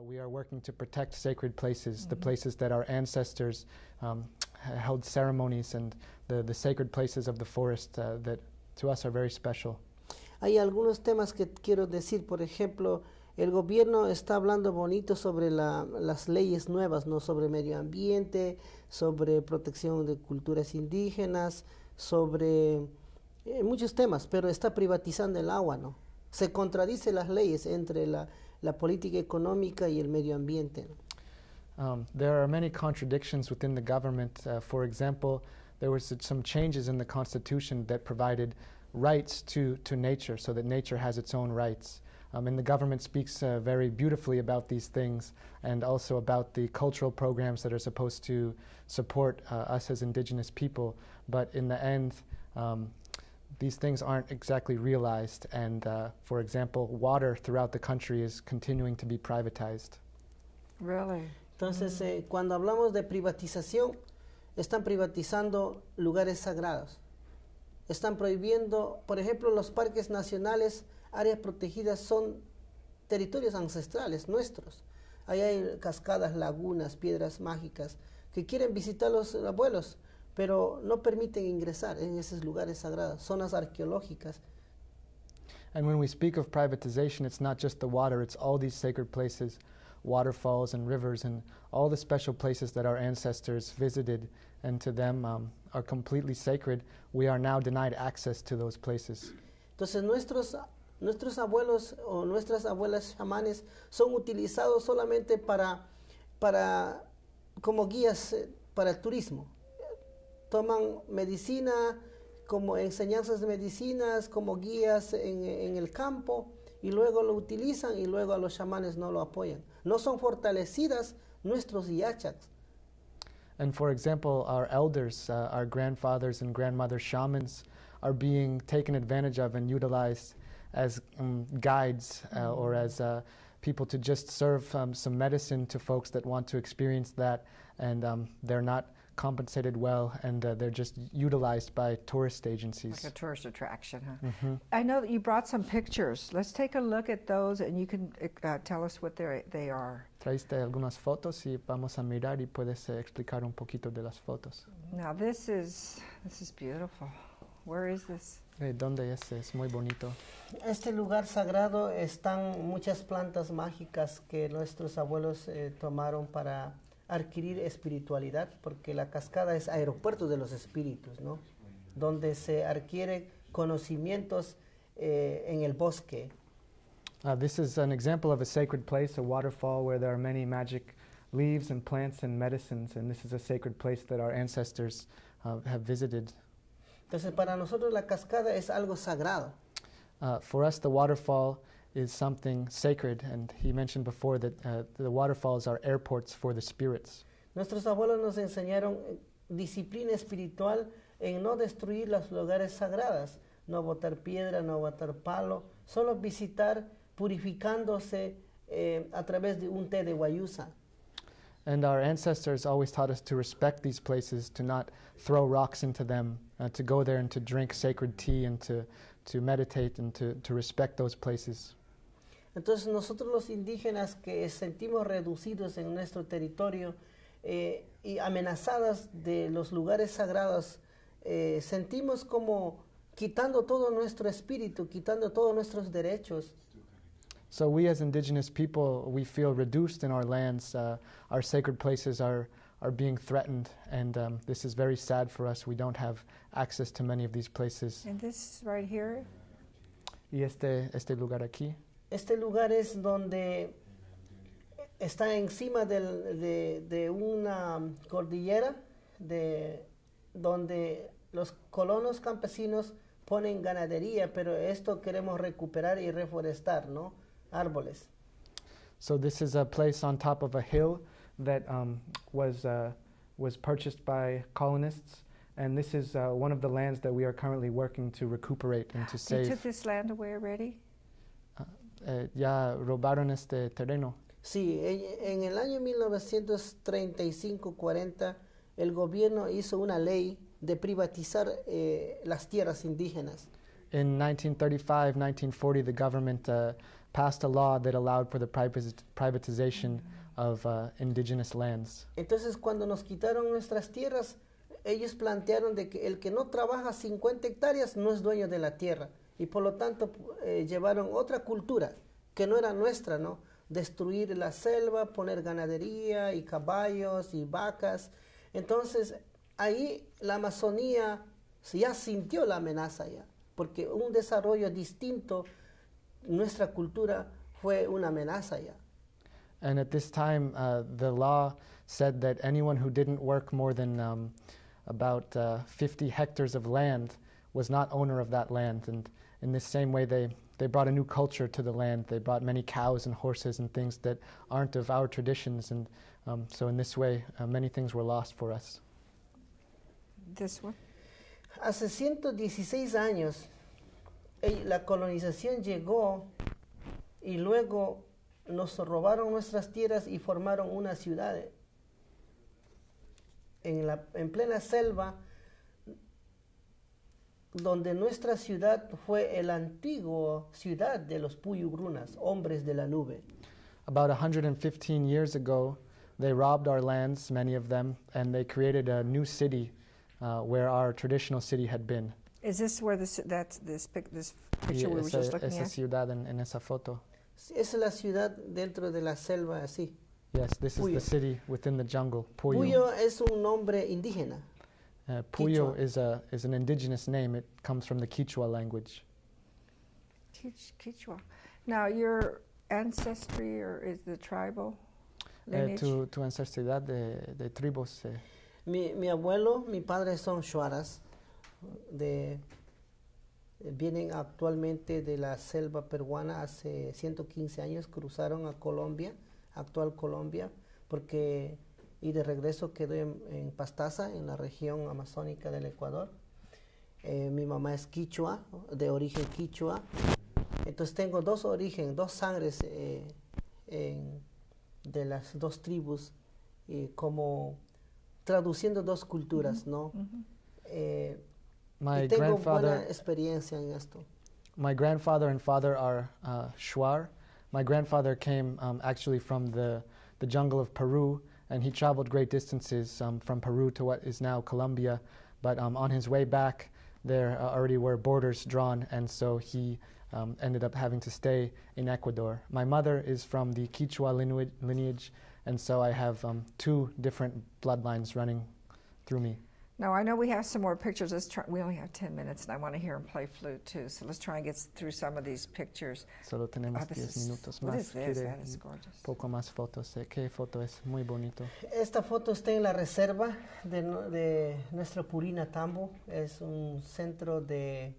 We are working to protect sacred places, the places that our ancestors held ceremonies, and the sacred places of the forest that to us are very special. Hay algunos temas que quiero decir. Por ejemplo, el gobierno está hablando bonito sobre las leyes nuevas, ¿no? Sobre medio ambiente, sobre protección de culturas indígenas, sobre muchos temas, pero está privatizando el agua, ¿no? Se contradice las leyes entre la política económica y el medio ambiente, ¿no? There are many contradictions within the government. For example, there were some changes in the Constitution that provided rights to nature, so that nature has its own rights. And the government speaks very beautifully about these things, and also about the cultural programs that are supposed to support us as indigenous people. But in the end, these things aren't exactly realized, and for example, water throughout the country is continuing to be privatized. Really? Entonces, cuando hablamos de privatización, están privatizando lugares sagrados. Están prohibiendo, por ejemplo, los parques nacionales, áreas protegidas son territorios ancestrales nuestros. Ahí hay cascadas, lagunas, piedras mágicas que quieren visitar los abuelos, pero no permiten ingresar en esos lugares sagrados, zonas arqueológicas. And when we speak of privatization, it's not just the water, it's all these sacred places, waterfalls and rivers, and all the special places that our ancestors visited, and to them are completely sacred. We are now denied access to those places. Entonces nuestros abuelos o nuestras abuelas chamanes son utilizados solamente como guías para el turismo. Toman medicina, como enseñanzas de medicinas, como guías en el campo, y luego lo utilizan, y luego a los chamanes no lo apoyan. No son fortalecidas nuestros yachaks. And for example, our elders, our grandfathers and grandmothers shamans, are being taken advantage of and utilized as guides or as people to just serve some medicine to folks that want to experience that, and they're not compensated well, and they're just utilized by tourist agencies. Like a tourist attraction, huh? Mm-hmm. I know that you brought some pictures. Let's take a look at those, and you can tell us what they are. Traiste algunas fotos y vamos a mirar y puedes explicar un poquito de las fotos. Now this is beautiful. Where is this? ¿Dónde es? Es muy bonito. Este lugar sagrado están muchas plantas mágicas que nuestros abuelos tomaron para adquirir espiritualidad, porque la cascada es aeropuerto de los espíritus, ¿no? Donde se adquiere conocimientos en el bosque. This is an example of a sacred place, a waterfall where there are many magic leaves and plants and medicines, and this is a sacred place that our ancestors have visited. Entonces, para nosotros la cascada es algo sagrado. For us, the waterfall is something sacred, and he mentioned before that the waterfalls are airports for the spirits. Nuestros abuelos nos enseñaron disciplina espiritual en no destruir los lugares sagrados, no botar piedra, no botar palo, solo visitar purificándose a través de un té de guayusa. And our ancestors always taught us to respect these places, to not throw rocks into them, to go there and to drink sacred tea, and to meditate and to respect those places. Entonces nosotros los indígenas que sentimos reducidos en nuestro territorio y amenazadas de los lugares sagrados, sentimos como quitando todo nuestro espíritu, quitando todos nuestros derechos. So we as indigenous people, we feel reduced in our lands. Our sacred places are being threatened, and this is very sad for us. We don't have access to many of these places. And this right here? Y este lugar aquí. Este lugar es donde está encima de una cordillera donde los colonos campesinos ponen ganadería, pero esto queremos recuperar y reforestar, ¿no? Árboles. So this is a place on top of a hill that was purchased by colonists, and this is one of the lands that we are currently working to recuperate and to save. They took this land away already? Ya robaron este terreno. Sí, en el año 1935-40 el gobierno hizo una ley de privatizar las tierras indígenas. In 1935, 1940, the government passed a law that allowed for the privatization of indigenous lands. Entonces, cuando nos quitaron nuestras tierras, ellos plantearon de que el que no trabaja 50 hectáreas no es dueño de la tierra. Y por lo tanto, llevaron otra cultura que no era nuestra, ¿no? Destruir la selva, poner ganadería y caballos y vacas. Entonces, ahí la Amazonía ya sintió la amenaza ya, porque un desarrollo distinto, nuestra cultura fue una amenaza ya. And at this time, the law said that anyone who didn't work more than about 50 hectares of land was not owner of that land. And in this same way, they brought a new culture to the land. They brought many cows and horses and things that aren't of our traditions. And so in this way, many things were lost for us. This one? Hace 116 años, la colonización llegó y luego nos robaron nuestras tierras y formaron una ciudad en plena selva, donde nuestra ciudad fue la antigua ciudad de los Puyugrunas, hombres de la nube. About 115 years ago, they robbed our lands, many of them, and they created a new city where our traditional city had been. Is this where this picture we were just looking esa at? ciudad en esa foto. Es la ciudad dentro de la selva, así. Yes, this Puyo. is the city within the jungle, Puyo. Puyo es un nombre indígena. Puyo Quichua. is an indigenous name. It comes from the Quichua language. Quichua. Now, your ancestry or is the tribal lineage? Tu ancestralidad de tribus. Mi abuelo, mi padre son Shuaras, vienen actualmente de la selva peruana. Hace 115 años cruzaron a Colombia, actual Colombia, y de regreso quedó en Pastaza, en la región amazónica del Ecuador. Mi mamá es quichua, de origen quichua. Entonces tengo dos orígenes, dos sangres de las dos tribus, como traduciendo dos culturas, ¿no? Y tengo buena experiencia en esto. My grandfather and father are Shuar. My grandfather came actually from the jungle of Peru, and he traveled great distances from Peru to what is now Colombia. But on his way back, there already were borders drawn, and so he ended up having to stay in Ecuador. My mother is from the Quichua lineage, and so I have two different bloodlines running through me. Now, I know we have some more pictures. We only have 10 minutes, and I want to hear him play flute, too. So let's try and get through some of these pictures. Solo tenemos 10 minutos más. What is this? That is gorgeous. Poco más fotos. ¿Qué foto es? Muy bonito. Esta foto está en la reserva de nuestro Purina Tambo. Es un centro de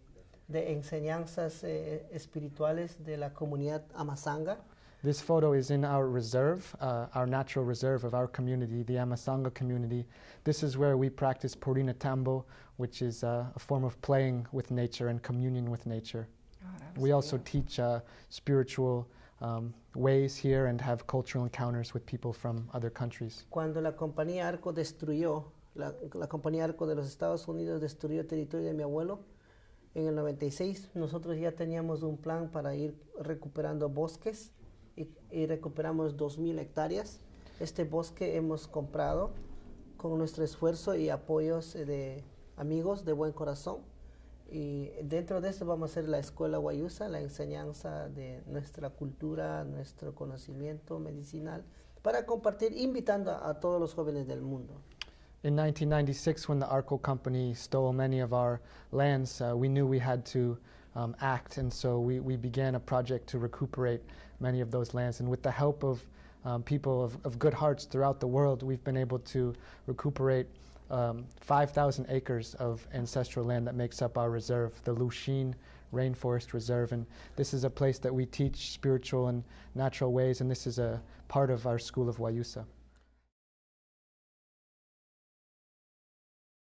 enseñanzas espirituales de la comunidad Amazanga. This photo is in our reserve, our natural reserve of our community, the Amazanga community. This is where we practice Purina Tambo, which is a form of playing with nature and communion with nature. We also teach spiritual ways here and have cultural encounters with people from other countries. Cuando la compañía Arco destruyó, la compañía Arco de los Estados Unidos destruyó el territorio de mi abuelo, en el 96, nosotros ya teníamos un plan para ir recuperando bosques. Y recuperamos 2,000 hectáreas. Este bosque hemos comprado con nuestro esfuerzo y apoyos de amigos de buen corazón. Y dentro de esto vamos a hacer la escuela Guayusa, la enseñanza de nuestra cultura, nuestro conocimiento medicinal, para compartir, invitando a todos los jóvenes del mundo. In 1996, when the Arco Company stole many of our lands, we knew we had to act, and so we began a project to recuperate many of those lands. And with the help of people of good hearts throughout the world, we've been able to recuperate 5,000 acres of ancestral land that makes up our reserve, the Lushin Rainforest Reserve. And this is a place that we teach spiritual and natural ways, and this is a part of our School of Wayusa.